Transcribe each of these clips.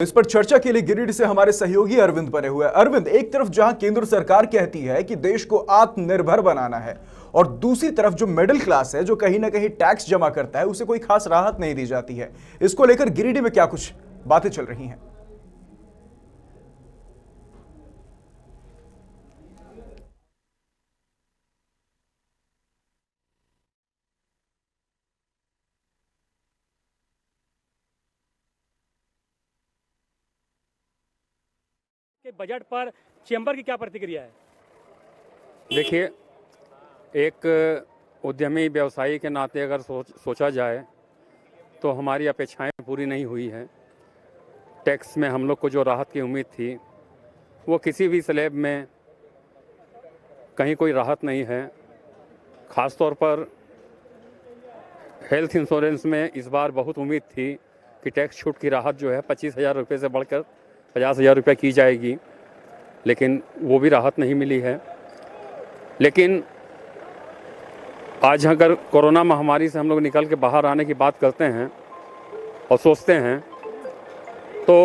इस पर चर्चा के लिए गिरिडीह से हमारे सहयोगी अरविंद बने हुए हैं। अरविंद, एक तरफ जहां केंद्र सरकार कहती है कि देश को आत्मनिर्भर बनाना है और दूसरी तरफ जो मिडिल क्लास है, जो कहीं ना कहीं टैक्स जमा करता है, उसे कोई खास राहत नहीं दी जाती है। इसको लेकर गिरिडीह में क्या कुछ बातें चल रही हैं? के बजट पर चेंबर की क्या प्रतिक्रिया है? देखिए, एक उद्यमी व्यवसायी के नाते अगर सोचा जाए तो हमारी अपेक्षाएं पूरी नहीं हुई हैं। टैक्स में हम लोग को जो राहत की उम्मीद थी वो किसी भी स्लैब में कहीं कोई राहत नहीं है। ख़ास तौर पर हेल्थ इंश्योरेंस में इस बार बहुत उम्मीद थी कि टैक्स छूट की राहत जो है 25,000 रुपये से बढ़कर 50,000 रुपये की जाएगी, लेकिन वो भी राहत नहीं मिली है। लेकिन आज अगर कोरोना महामारी से हम लोग निकल के बाहर आने की बात करते हैं और सोचते हैं तो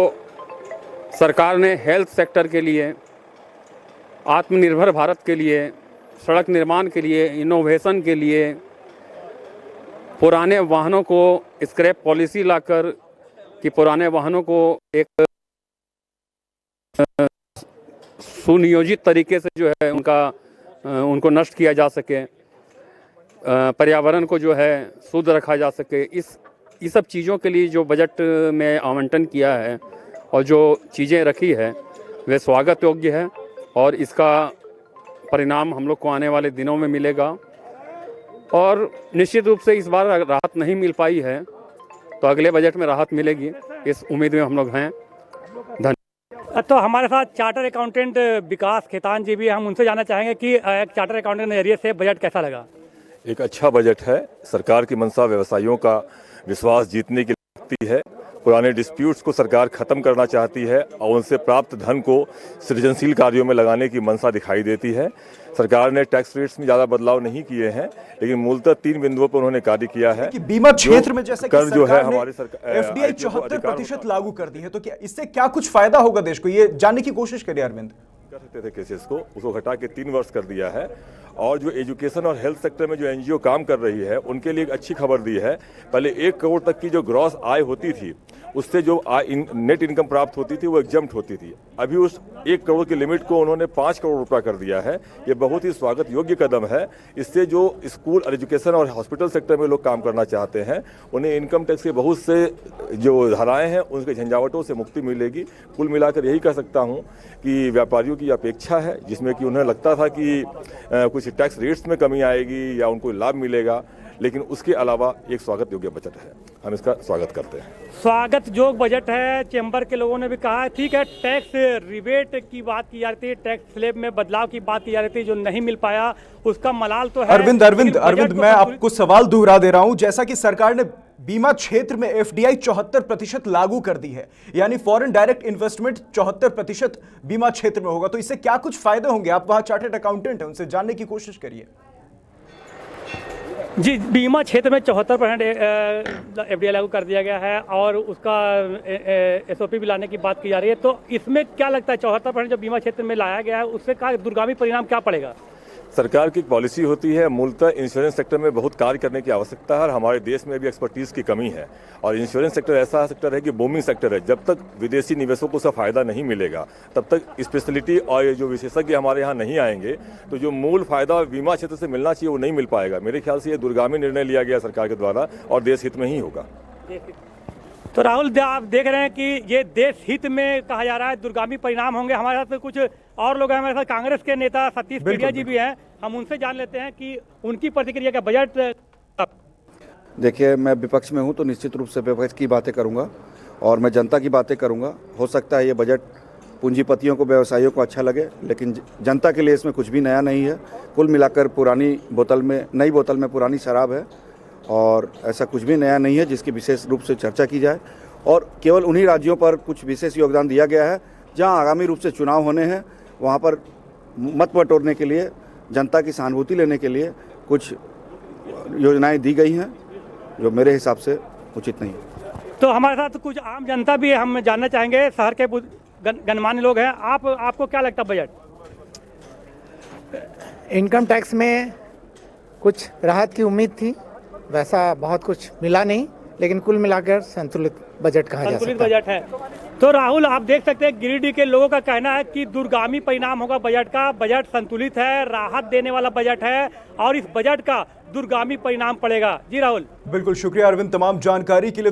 सरकार ने हेल्थ सेक्टर के लिए, आत्मनिर्भर भारत के लिए, सड़क निर्माण के लिए, इनोवेशन के लिए, पुराने वाहनों को स्क्रैप पॉलिसी लाकर कि पुराने वाहनों को एक सुनियोजित तरीके से जो है उनको नष्ट किया जा सके, पर्यावरण को जो है शुद्ध रखा जा सके, इस सब चीज़ों के लिए जो बजट में आवंटन किया है और जो चीज़ें रखी है वे स्वागत योग्य है और इसका परिणाम हम लोग को आने वाले दिनों में मिलेगा। और निश्चित रूप से इस बार राहत नहीं मिल पाई है तो अगले बजट में राहत मिलेगी, इस उम्मीद में हम लोग हैं। धन्यवाद। तो हमारे साथ चार्टर अकाउंटेंट विकास खेतान जी भी, हम उनसे जानना चाहेंगे कि एक चार्टर अकाउंटेंट के नजरिए से बजट कैसा लगा? एक अच्छा बजट है। सरकार की मंशा व्यवसायियों का विश्वास जीतने की लगती है। पुराने डिस्प्यूट्स को सरकार खत्म करना चाहती है और उनसे प्राप्त धन को सृजनशील कार्यों में लगाने की मंशा दिखाई देती है। सरकार ने टैक्स रेट्स में ज़्यादा बदलाव नहीं किए हैं, लेकिन मूलतः 3 बिंदुओं पर उन्होंने कार्य किया है कि बीमा क्षेत्र में जैसे कर जो है हमारी सरकार एफडीआई 74% लागू कर दी है, तो क्या इससे क्या कुछ फायदा होगा देश को, ये जानने की कोशिश करिए अरविंद। कर सकते थे केसेस को, उसको घटा के 3 वर्ष कर दिया है। और जो एजुकेशन और हेल्थ सेक्टर में जो एनजीओ काम कर रही है उनके लिए एक अच्छी खबर दी है। पहले 1 करोड़ तक की जो ग्रॉस आय होती थी, उससे जो नेट इनकम प्राप्त होती थी वो एग्जम्प्ट होती थी। अभी उस 1 करोड़ की लिमिट को उन्होंने 5 करोड़ रुपया कर दिया है। ये बहुत ही स्वागत योग्य कदम है। इससे जो स्कूल और एजुकेशन और हॉस्पिटल सेक्टर में लोग काम करना चाहते हैं उन्हें इनकम टैक्स के बहुत से जो धाराएं हैं उनके झंझावटों से मुक्ति मिलेगी। कुल मिलाकर यही कह सकता हूँ कि व्यापारियों की अपेक्षा है, जिसमें कि उन्हें लगता था कि कुछ टैक्स रेट्स में कमी आएगी या उनको लाभ मिलेगा, लेकिन उसके अलावा एक स्वागत योग्य बजट है। हम इसका स्वागत करते हैं। स्वागत योग्य बजट है। चेंबर के लोगों ने भी कहा है ठीक है, टैक्स रिबेट की बात की जा रही थी, टैक्स स्लैब में बदलाव की बात की जा रही थी, जो नहीं मिल पाया उसका मलाल तो है। अरविंद मैं आपको सवाल दोहरा दे रहा हूं। जैसा कि सरकार ने बीमा क्षेत्र में एफडीआई 74% लागू कर दी है, यानी फॉरेन डायरेक्ट इन्वेस्टमेंट 74% बीमा क्षेत्र में होगा, तो इससे क्या कुछ फायदे होंगे? आप वहां चार्टर्ड अकाउंटेंट हैं, उनसे जानने की कोशिश करिए। जी, बीमा क्षेत्र में 74% एफडीआई लागू कर दिया गया है और उसका एसओपी भी लाने की बात की जा रही है, तो इसमें क्या लगता है 74% जो बीमा क्षेत्र में लाया गया है उससे क्या दूरगामी परिणाम क्या पड़ेगा? सरकार की एक पॉलिसी होती है, मूलतः इंश्योरेंस सेक्टर में बहुत कार्य करने की आवश्यकता है और हमारे देश में भी एक्सपर्टीज की कमी है। और इंश्योरेंस सेक्टर ऐसा सेक्टर है कि बूमिंग सेक्टर है। जब तक विदेशी निवेशकों को उसका फायदा नहीं मिलेगा तब तक स्पेशलिटी और ये जो विशेषज्ञ हमारे यहाँ नहीं आएंगे तो जो मूल फायदा बीमा क्षेत्र से मिलना चाहिए वो नहीं मिल पाएगा। मेरे ख्याल से ये दूरगामी निर्णय लिया गया सरकार के द्वारा और देश हित में ही होगा। तो राहुल, आप देख रहे हैं कि ये देश हित में कहा जा रहा है, दूरगामी परिणाम होंगे। हमारे साथ कुछ और लोग हैं, हमारे साथ कांग्रेस के नेता सतीश पीडिया जी भी हैं, हम उनसे जान लेते हैं कि उनकी प्रतिक्रिया का बजट। देखिए, मैं विपक्ष में हूं तो निश्चित रूप से विपक्ष की बातें करूंगा और मैं जनता की बातें करूंगा। हो सकता है ये बजट पूंजीपतियों को, व्यवसायियों को अच्छा लगे, लेकिन जनता के लिए इसमें कुछ भी नया नहीं है। कुल मिलाकर नई बोतल में पुरानी शराब है और ऐसा कुछ भी नया नहीं है जिसकी विशेष रूप से चर्चा की जाए। और केवल उन्हीं राज्यों पर कुछ विशेष योगदान दिया गया है जहां आगामी रूप से चुनाव होने हैं, वहां पर मत बटोरने के लिए, जनता की सहानुभूति लेने के लिए कुछ योजनाएं दी गई हैं जो मेरे हिसाब से उचित नहीं है। तो हमारे साथ कुछ आम जनता भी है, हम जानना चाहेंगे, शहर के गणमान्य लोग हैं। आपको क्या लगता है बजट? इनकम टैक्स में कुछ राहत की उम्मीद थी, वैसा बहुत कुछ मिला नहीं, लेकिन कुल मिलाकर संतुलित बजट कहा जा संतुलित सकता है। बजट है। तो राहुल, आप देख सकते हैं गिरिडीह के लोगों का कहना है कि दूरगामी परिणाम होगा बजट का। बजट संतुलित है, राहत देने वाला बजट है और इस बजट का दूरगामी परिणाम पड़ेगा। जी राहुल। बिल्कुल शुक्रिया अरविंद तमाम जानकारी के लिए। तो